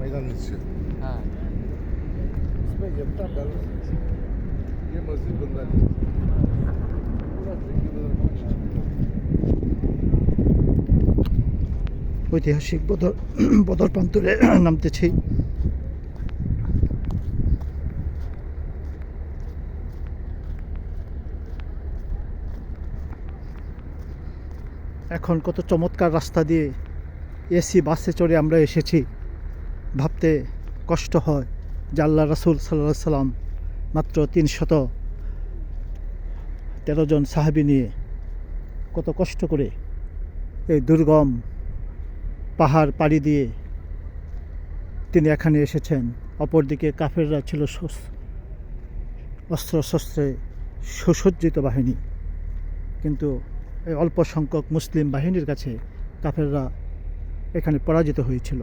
Meydanlısı. Ha. İsmet yaptan da yemezdi bunlar. ঐতিহাসিক বদর প্রান্তরে নামতেছি। এখন কত চমৎকার রাস্তা দিয়ে এসি বাসে চড়ে আমরা এসেছি। ভাবতে কষ্ট হয় যে আল্লাহ রাসূল সাল্লাল্লাহু আলাইহি সাল্লাম মাত্র 313 জন সাহাবী নিয়ে কত কষ্ট করে এই দুর্গম পাহাড় পাড়ি দিয়ে তিনি এখানে এসেছেন। অপরদিকে কাফেররা ছিল অস্ত্রশস্ত্রে সুসজ্জিত বাহিনী, কিন্তু এই অল্প সংখ্যক মুসলিম বাহিনীর কাছে কাফেররা এখানে পরাজিত হয়েছিল।